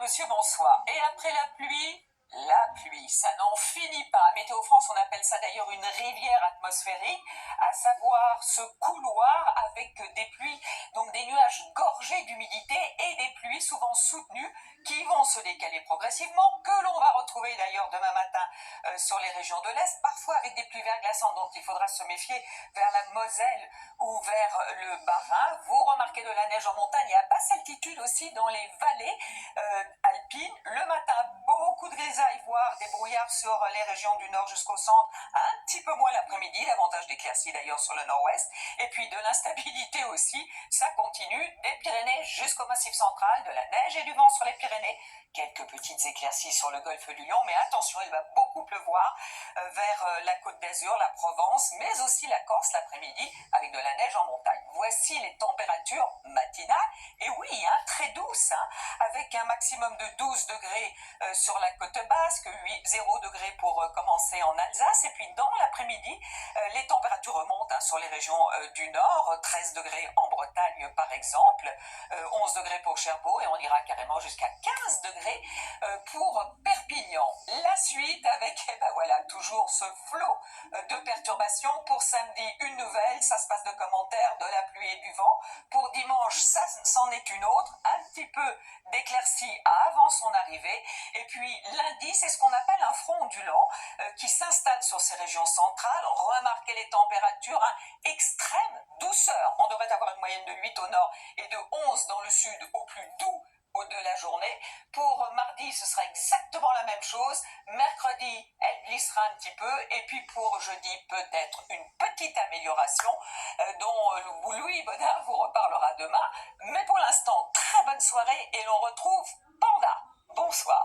monsieur, bonsoir. Et après la pluie, ça n'en finit pas. À Météo France, on appelle ça d'ailleurs une rivière atmosphérique, à savoir ce couloir avec des pluies, donc des nuages gorgés d'humidité et des pluies souvent soutenues qui vont se décaler progressivement, que l'on va retrouver d'ailleurs demain matin sur les régions de l'Est, parfois avec des pluies verglaçantes, donc il faudra se méfier vers la Moselle ou vers le Bas-Rhin. Vous remarquez de la neige en montagne et à basse altitude aussi dans les vallées alpines. Le matin, beaucoup de grisailles, voire des brouillards sur les régions du nord jusqu'au centre, un petit peu moins l'après-midi, davantage d'éclaircies d'ailleurs sur le nord-ouest, et puis de l'instabilité aussi, ça continue, des Pyrénées jusqu'au Massif central, de la neige et du vent sur les Pyrénées, quelques petites éclaircies sur le golfe du Lion, mais attention, il va beaucoup pleuvoir vers la Côte d'Azur, la Provence, mais aussi la Corse l'après-midi, avec de la neige en montagne. Voici les températures matinales, et oui, très douces, avec un maximum de 12 degrés sur la côte basque, 0 degrés pour commencer en Alsace, et puis dans l'après-midi, les températures remontent sur les régions du nord, 13 degrés en Bretagne par exemple, 11 degrés pour Cherbourg, et on ira carrément jusqu'à 15 degrés pour Perpignan. La suite avec, toujours ce flot de perturbations. Pour samedi, une nouvelle, ça se passe de commentaires, de la pluie et du vent. Pour dimanche, ça c'en est une autre, un petit peu d'éclaircie avant son arrivée. Et puis lundi, c'est ce qu'on appelle un front ondulant qui s'installe sur ces régions centrales. Remarquez les températures, extrême douceur. On devrait avoir une moyenne de 8 au nord et de 11 dans le sud, au plus doux de la journée. Pour mardi, ce sera exactement la même chose. Mercredi, elle glissera un petit peu. Et puis pour jeudi, peut-être une petite amélioration dont Louis Baudin vous reparlera demain. Mais pour l'instant, très bonne soirée et l'on retrouve Panda. Bonsoir.